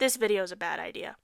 this video is a bad idea.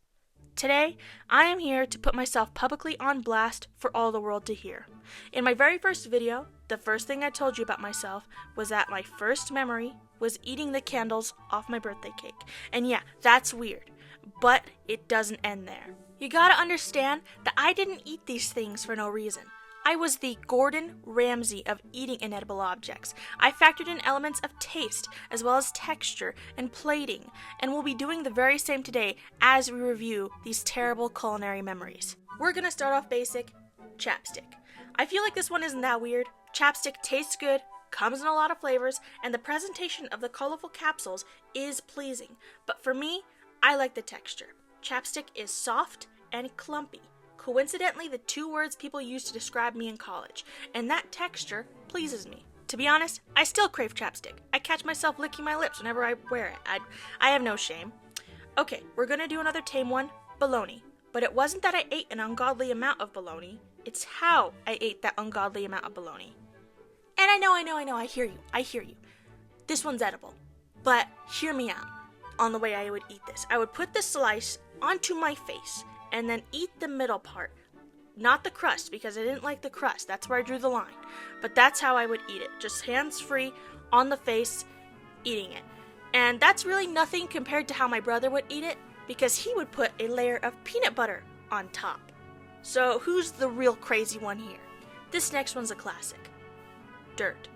Today, I am here to put myself publicly on blast for all the world to hear. In my very first video, the first thing I told you about myself was that my first memory was eating the candles off my birthday cake. And yeah, that's weird, but it doesn't end there. You gotta understand that I didn't eat these things for no reason. I was the Gordon Ramsay of eating inedible objects. I factored in elements of taste, as well as texture and plating, and we'll be doing the very same today as we review these terrible culinary memories. We're gonna start off basic, chapstick. I feel like this one isn't that weird. Chapstick tastes good, comes in a lot of flavors, and the presentation of the colorful capsules is pleasing. But for me, I like the texture. Chapstick is soft and clumpy. Coincidentally, the two words people used to describe me in college, and that texture pleases me. To be honest, I still crave chapstick. I catch myself licking my lips whenever I wear it. I have no shame. Okay, we're gonna do another tame one, baloney. But it wasn't that I ate an ungodly amount of baloney, it's how I ate that ungodly amount of baloney. And I know, I hear you. This one's edible, but hear me out on the way I would eat this. I would put the slice onto my face and then eat the middle part. Not the crust, because I didn't like the crust. That's where I drew the line. But that's how I would eat it. Just hands-free, on the face, eating it. And that's really nothing compared to how my brother would eat it, because he would put a layer of peanut butter on top. So who's the real crazy one here? This next one's a classic. Dirt.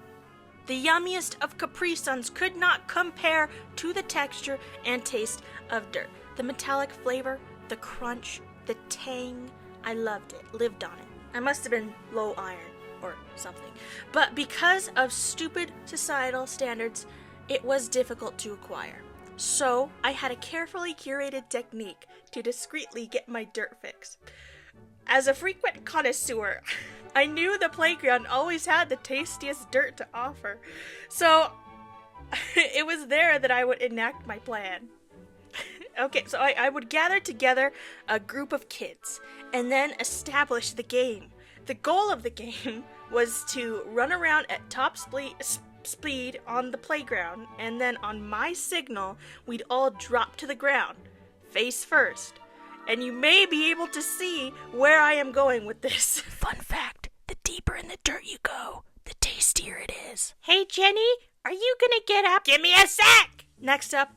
The yummiest of Capri Suns could not compare to the texture and taste of dirt. The metallic flavor, the crunch, the tang, I loved it, lived on it. I must have been low iron or something. But because of stupid societal standards, it was difficult to acquire. So I had a carefully curated technique to discreetly get my dirt fix. As a frequent connoisseur, I knew the playground always had the tastiest dirt to offer. So it was there that I would enact my plan. Okay, so I would gather together a group of kids and then establish the game. The goal of the game was to run around at top speed on the playground, and then on my signal, we'd all drop to the ground, face first. And you may be able to see where I am going with this. Fun fact, the deeper in the dirt you go, the tastier it is. Hey Jenny, are you gonna get up? Give me a sec! Next up,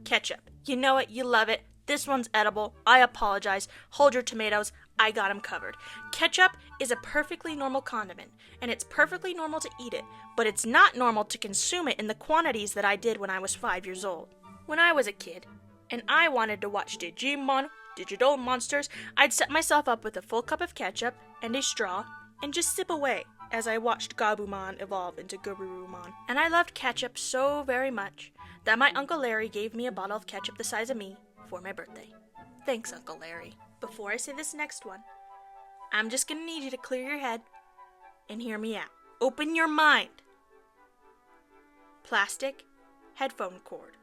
ketchup. You know it, you love it. This one's edible. I apologize. Hold your tomatoes. I got them covered. Ketchup is a perfectly normal condiment, and it's perfectly normal to eat it, but it's not normal to consume it in the quantities that I did when I was 5 years old. When I was a kid, and I wanted to watch Digimon, Digital Monsters, I'd set myself up with a full cup of ketchup and a straw, and just sip away as I watched Gabumon evolve into Gabumon. And I loved ketchup so very much that my Uncle Larry gave me a bottle of ketchup the size of me for my birthday. Thanks, Uncle Larry. Before I say this next one, I'm just gonna need you to clear your head and hear me out. Open your mind. Plastic headphone cord.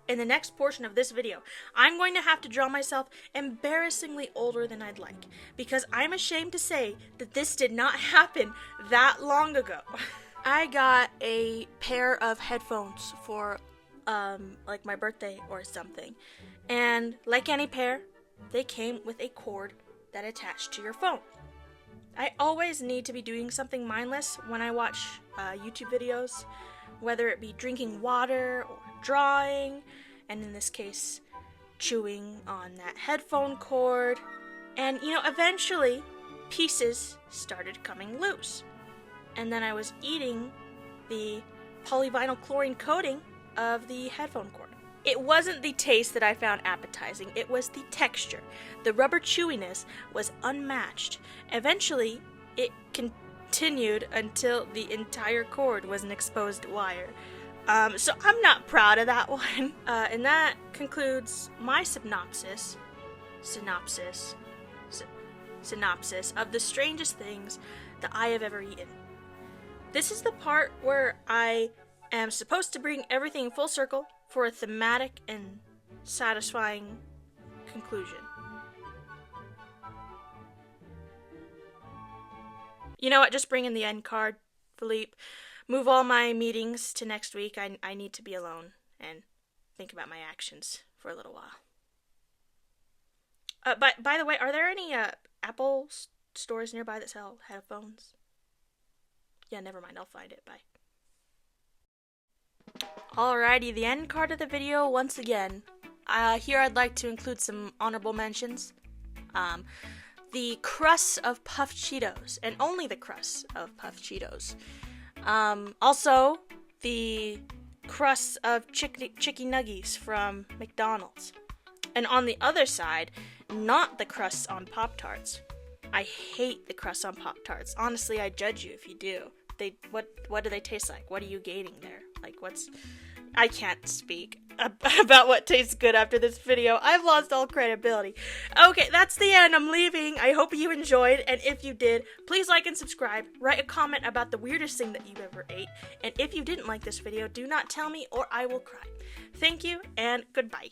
In the next portion of this video, I'm going to have to draw myself embarrassingly older than I'd like, because I'm ashamed to say that this did not happen that long ago. I got a pair of headphones for like my birthday or something, and like any pair, they came with a cord that attached to your phone. I always need to be doing something mindless when I watch YouTube videos, whether it be drinking water or drawing, and in this case, chewing on that headphone cord. And eventually pieces started coming loose. And then I was eating the polyvinyl chlorine coating of the headphone cord. It wasn't the taste that I found appetizing, it was the texture. The rubber chewiness was unmatched. Eventually, it continued until the entire cord was an exposed wire. So I'm not proud of that one. And that concludes my synopsis of the strangest things that I have ever eaten. This is the part where I am supposed to bring everything full circle for a thematic and satisfying conclusion. You know what? Just bring in the end card, Philippe. Move all my meetings to next week. I need to be alone and think. think about my actions for a little while. By the way, are there any Apple stores nearby that sell headphones? Yeah, never mind. I'll find it. Bye. Alrighty, the end card of the video once again. Here I'd like to include some honorable mentions. The crust of puffed Cheetos, and only the crust of puffed Cheetos. Also, the crust of chicky nuggies from McDonald's. And on the other side, not the crusts on Pop-Tarts. I hate the crust on Pop-Tarts. Honestly, I judge you if you do. What do they taste like? What are you gaining there? Like, I can't speak about what tastes good after this video. I've lost all credibility. Okay, that's the end. I'm leaving. I hope you enjoyed, and if you did, please like and subscribe. Write a comment about the weirdest thing that you've ever ate, and if you didn't like this video, do not tell me or I will cry. Thank you, and goodbye.